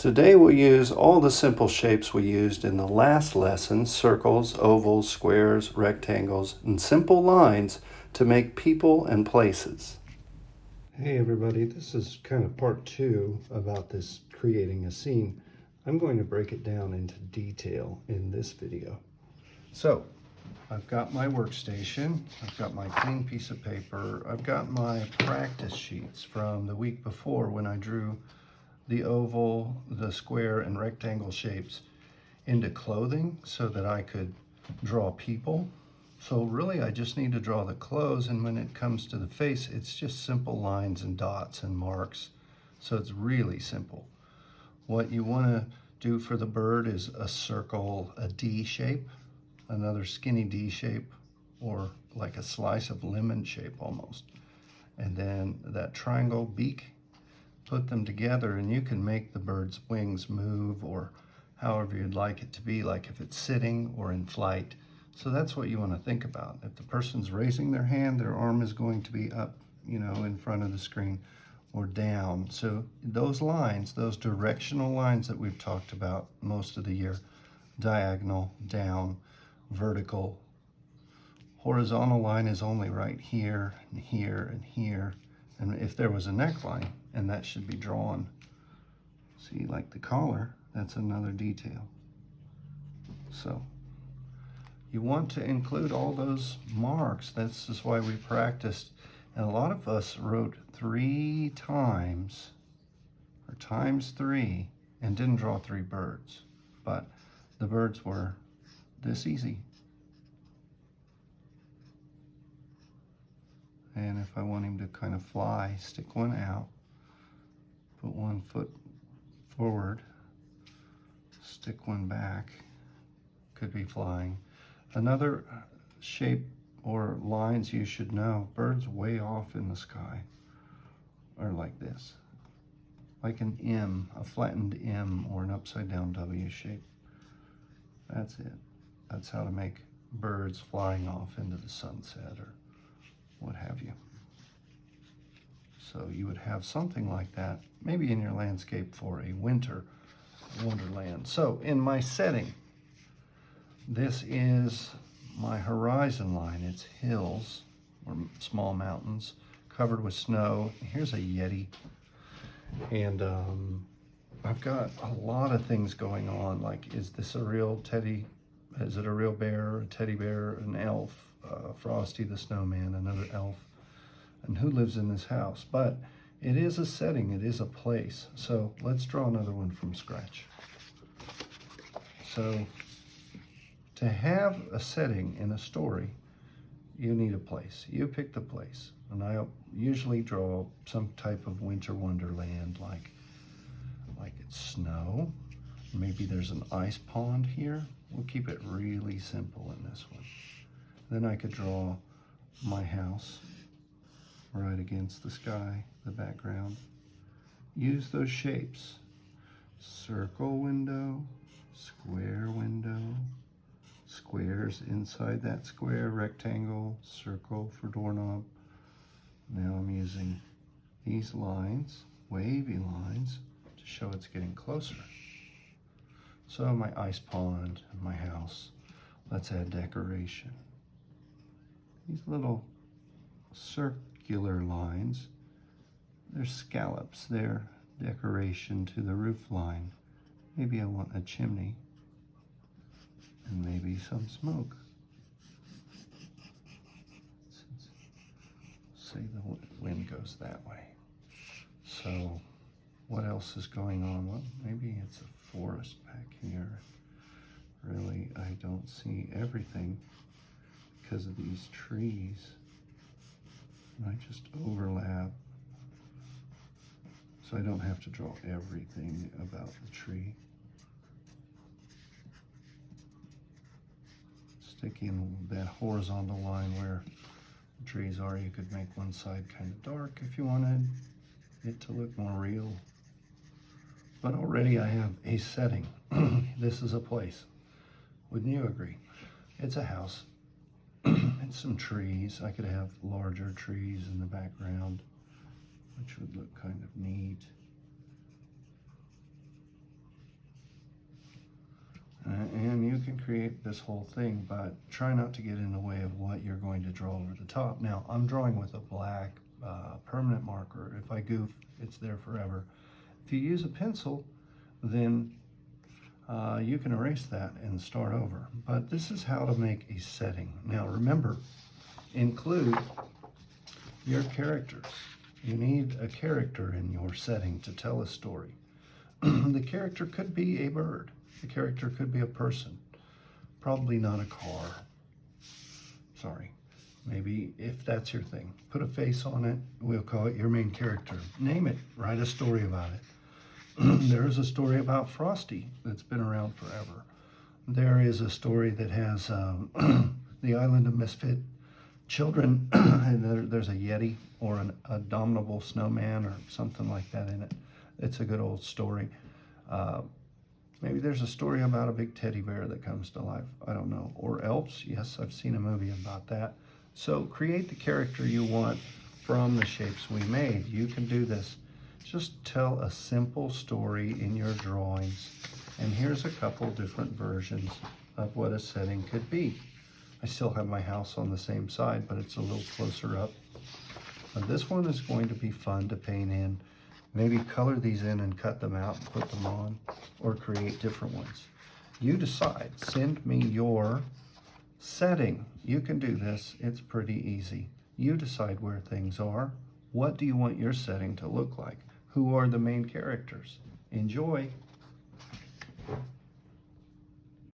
Today we'll use all the simple shapes we used in the last lesson, circles, ovals, squares, rectangles, and simple lines to make people and places. Hey everybody, this is kind of part 2 about this creating a scene. I'm going to break it down into detail in this video. So, I've got my workstation, I've got my clean piece of paper, I've got my practice sheets from the week before when I drew the oval, the square, and rectangle shapes into clothing so that I could draw people. So really I just need to draw the clothes, and when it comes to the face, it's just simple lines and dots and marks. So it's really simple. What you want to do for the bird is a circle, a D shape, another skinny D shape, or like a slice of lemon shape almost. And then that triangle beak, put them together, and you can make the bird's wings move or however you'd like it to be, like if it's sitting or in flight. So that's what you want to think about. If the person's raising their hand, their arm is going to be up, in front of the screen, or down. So those lines, those directional lines that we've talked about most of the year, diagonal, down, vertical, horizontal line is only right here and here and here. And if there was a neckline, and that should be drawn, see, like the collar, that's another detail. So you want to include all those marks. This is why we practiced. And a lot of us wrote 3 times, or times 3, and didn't draw 3 birds. But the birds were this easy. And if I want him to kind of fly, stick one out, put one foot forward, stick one back, could be flying. Another shape or lines you should know, birds way off in the sky are like this, like an M, a flattened M or an upside down W shape. That's it. That's how to make birds flying off into the sunset or what have you. So you would have something like that, maybe in your landscape for a winter wonderland. So in my setting, this is my horizon line. It's hills or small mountains covered with snow. Here's a Yeti. And I've got a lot of things going on. Like, is this a real teddy? Is it a real bear, a teddy bear, an elf, Frosty the Snowman, another elf? And who lives in this house? But it is a setting, it is a place. So let's draw another one from scratch. So to have a setting in a story, you need a place. You pick the place. And I usually draw some type of winter wonderland, like it's snow. Maybe there's an ice pond here. We'll keep it really simple in this one. Then I could draw my house right against the sky, the background. Use those shapes. Circle window, square window, squares inside that square, rectangle, circle for doorknob. Now I'm using these lines, wavy lines, to show it's getting closer. So my ice pond and my house, let's add decoration. These little circular lines, they're scallops, they're decoration to the roof line. Maybe I want a chimney and maybe some smoke. Say the wind goes that way. So what else is going on? Well, maybe it's a forest back here. Really, I don't see everything because of these trees. I just overlap, so I don't have to draw everything about the tree. Stick in that horizontal line where the trees are. You could make one side kind of dark if you wanted it to look more real. But already I have a setting. This is a place. Wouldn't you agree? It's a house. It's some trees. I could have larger trees in the background, which would look kind of neat. create this whole thing, but try not to get in the way of what you're going to draw over the top. Now, I'm drawing with a black permanent marker. If I goof, it's there forever. If you use a pencil, then you can erase that and start over. But this is how to make a setting. Now, remember, include your characters. You need a character in your setting to tell a story. The character could be a bird. The character could be a person. Probably not a car. Sorry. Maybe if that's your thing. Put a face on it. We'll call it your main character. Name it. Write a story about it. There is a story about Frosty that's been around forever. There is a story that has the island of misfit children, and there's a Yeti or an abominable snowman or something like that in it. It's a good old story. Maybe there's a story about a big teddy bear that comes to life. I don't know. Or elves. Yes, I've seen a movie about that. So create the character you want from the shapes we made. You can do this. Just tell a simple story in your drawings. And here's a couple different versions of what a setting could be. I still have my house on the same side, but it's a little closer up. And this one is going to be fun to paint in. Maybe color these in and cut them out and put them on, or create different ones. You decide. Send me your setting. You can do this. It's pretty easy. You decide where things are. What do you want your setting to look like? Who are the main characters? Enjoy.